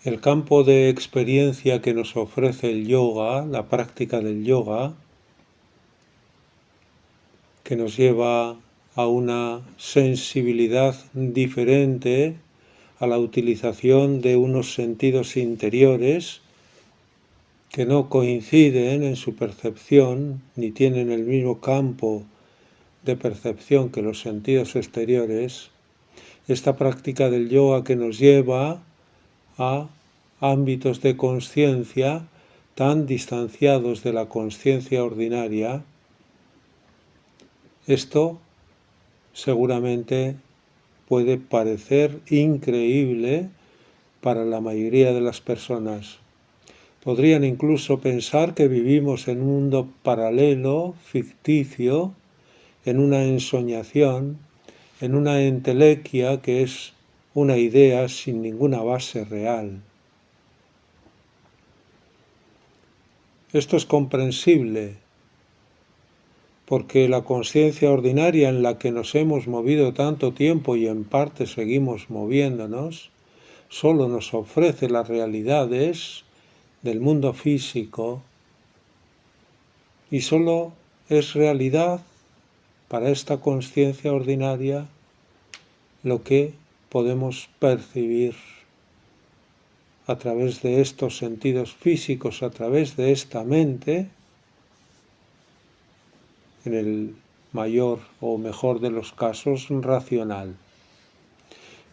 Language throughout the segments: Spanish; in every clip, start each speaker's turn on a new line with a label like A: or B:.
A: El campo de experiencia que nos ofrece el yoga, la práctica del yoga, que nos lleva a una sensibilidad diferente, a la utilización de unos sentidos interiores que no coinciden en su percepción ni tienen el mismo campo de percepción que los sentidos exteriores. Esta práctica del yoga que nos lleva a ámbitos de conciencia tan distanciados de la conciencia ordinaria, esto seguramente puede parecer increíble para la mayoría de las personas. Podrían incluso pensar que vivimos en un mundo paralelo, ficticio, en una ensoñación, en una entelequia que es una idea sin ninguna base real. Esto es comprensible porque la conciencia ordinaria en la que nos hemos movido tanto tiempo y en parte seguimos moviéndonos, solo nos ofrece las realidades del mundo físico y solo es realidad para esta conciencia ordinaria lo que podemos percibir a través de estos sentidos físicos, a través de esta mente, en el mayor o mejor de los casos, racional.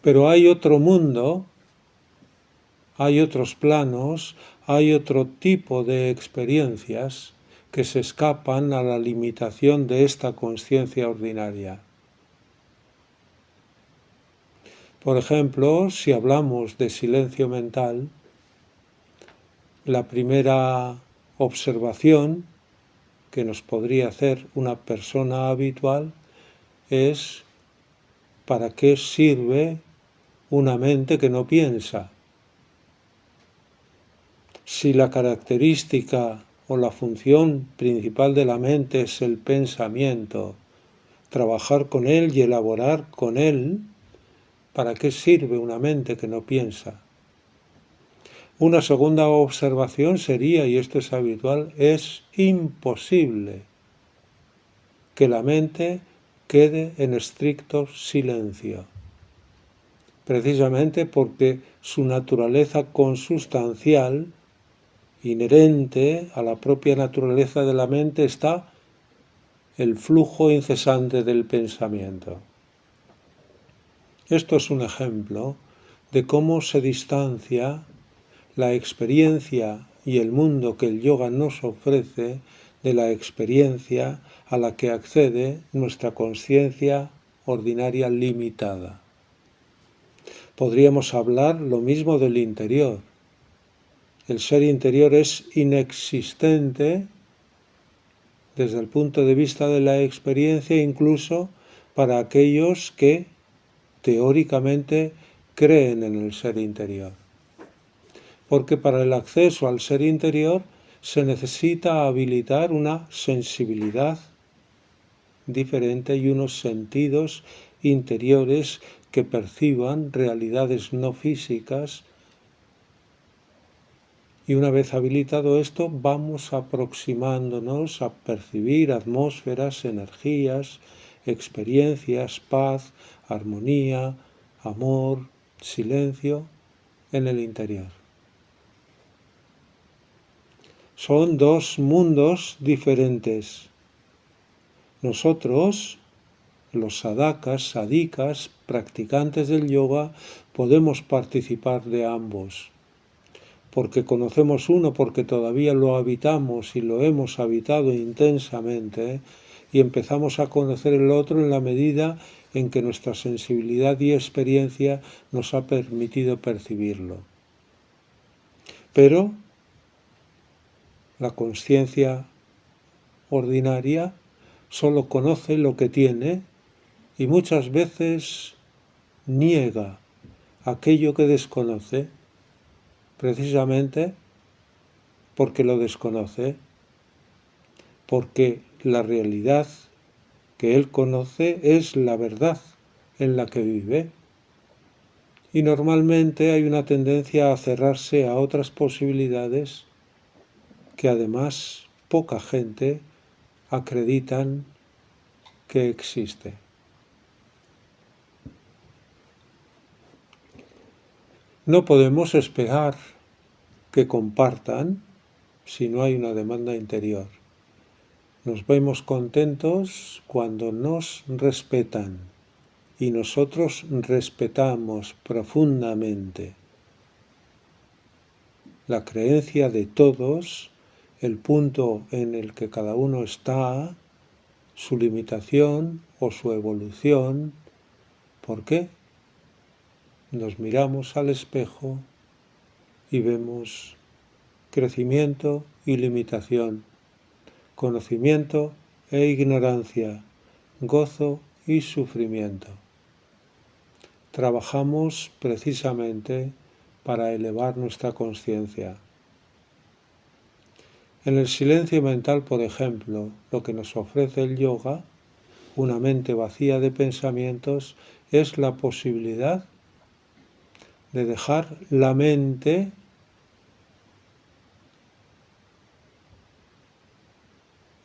A: Pero hay otro mundo, hay otros planos, hay otro tipo de experiencias que se escapan a la limitación de esta conciencia ordinaria. Por ejemplo, si hablamos de silencio mental, la primera observación que nos podría hacer una persona habitual es ¿para qué sirve una mente que no piensa? Si la característica o la función principal de la mente es el pensamiento, trabajar con él y elaborar con él, ¿para qué sirve una mente que no piensa? Una segunda observación sería, y esto es habitual, es imposible que la mente quede en estricto silencio, precisamente porque su naturaleza consustancial, inherente a la propia naturaleza de la mente, está el flujo incesante del pensamiento. Esto es un ejemplo de cómo se distancia la experiencia y el mundo que el yoga nos ofrece de la experiencia a la que accede nuestra conciencia ordinaria limitada. Podríamos hablar lo mismo del interior. El ser interior es inexistente desde el punto de vista de la experiencia, incluso para aquellos que teóricamente creen en el ser interior. Porque para el acceso al ser interior se necesita habilitar una sensibilidad diferente y unos sentidos interiores que perciban realidades no físicas, y una vez habilitado esto vamos aproximándonos a percibir atmósferas, energías, experiencias, paz, armonía, amor, silencio en el interior. Son dos mundos diferentes. Nosotros, los sadhakas, sadhikas, practicantes del yoga, podemos participar de ambos, porque conocemos uno, porque todavía lo habitamos y lo hemos habitado intensamente, y empezamos a conocer el otro en la medida en que nuestra sensibilidad y experiencia nos ha permitido percibirlo. Pero la conciencia ordinaria solo conoce lo que tiene y muchas veces niega aquello que desconoce, precisamente porque lo desconoce, porque la realidad que él conoce es la verdad en la que vive Y normalmente hay una tendencia a cerrarse a otras posibilidades que además poca gente acreditan que existe. No podemos esperar que compartan si no hay una demanda interior. Nos vemos contentos cuando nos respetan y nosotros respetamos profundamente la creencia de todos, el punto en el que cada uno está, su limitación o su evolución. ¿Por qué? Nos miramos al espejo y vemos crecimiento y limitación, conocimiento e ignorancia, gozo y sufrimiento. Trabajamos precisamente para elevar nuestra conciencia. En el silencio mental, por ejemplo, lo que nos ofrece el yoga, una mente vacía de pensamientos, es la posibilidad de dejar la mente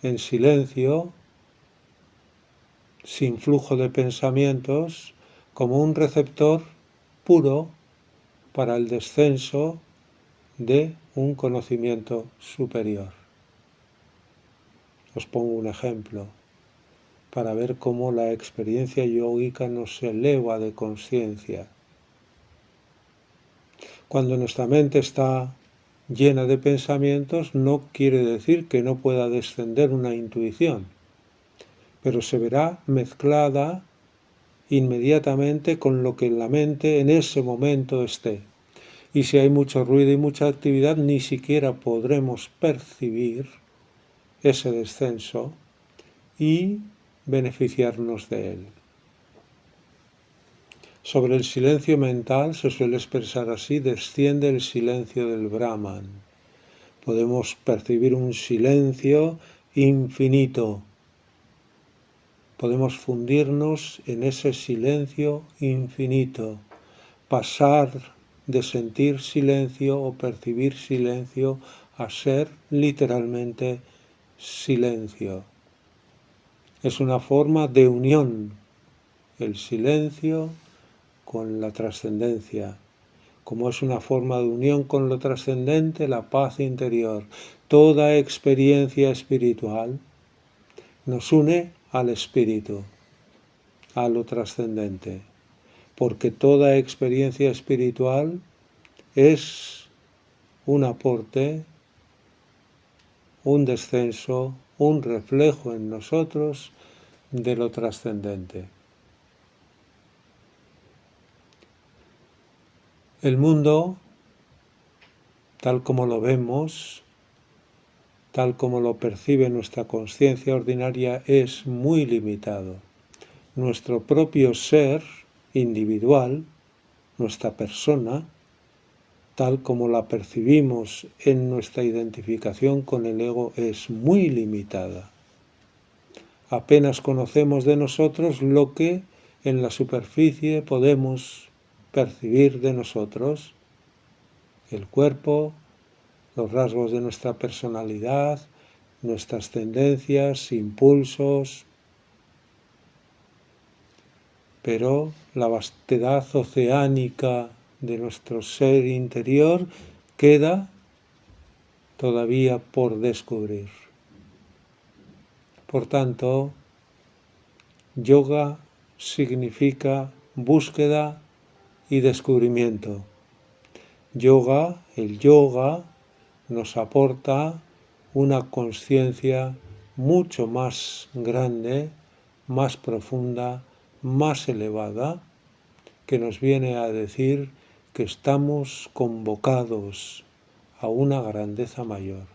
A: en silencio, sin flujo de pensamientos, como un receptor puro para el descenso de un conocimiento superior. Os pongo un ejemplo para ver cómo la experiencia yógica nos eleva de conciencia. Cuando nuestra mente está llena de pensamientos, no quiere decir que no pueda descender una intuición, pero se verá mezclada inmediatamente con lo que en la mente en ese momento esté. Y si hay mucho ruido y mucha actividad, ni siquiera podremos percibir ese descenso y beneficiarnos de él. Sobre el silencio mental se suele expresar así: desciende el silencio del Brahman. Podemos percibir un silencio infinito. Podemos fundirnos en ese silencio infinito, pasar de sentir silencio o percibir silencio a ser literalmente silencio. Es una forma de unión, el silencio con la trascendencia. Como es una forma de unión con lo trascendente, la paz interior. Toda experiencia espiritual nos une al espíritu, a lo trascendente, porque toda experiencia espiritual es un aporte, un descenso, un reflejo en nosotros de lo trascendente. El mundo, tal como lo vemos, tal como lo percibe nuestra conciencia ordinaria, es muy limitado. Nuestro propio ser individual, nuestra persona, tal como la percibimos en nuestra identificación con el ego, es muy limitada. Apenas conocemos de nosotros lo que en la superficie podemos percibir de nosotros: el cuerpo, los rasgos de nuestra personalidad, nuestras tendencias, impulsos, pero la vastedad oceánica de nuestro ser interior queda todavía por descubrir. Por tanto, yoga significa búsqueda y descubrimiento. El yoga nos aporta una conciencia mucho más grande, más profunda, más elevada, que nos viene a decir que estamos convocados a una grandeza mayor.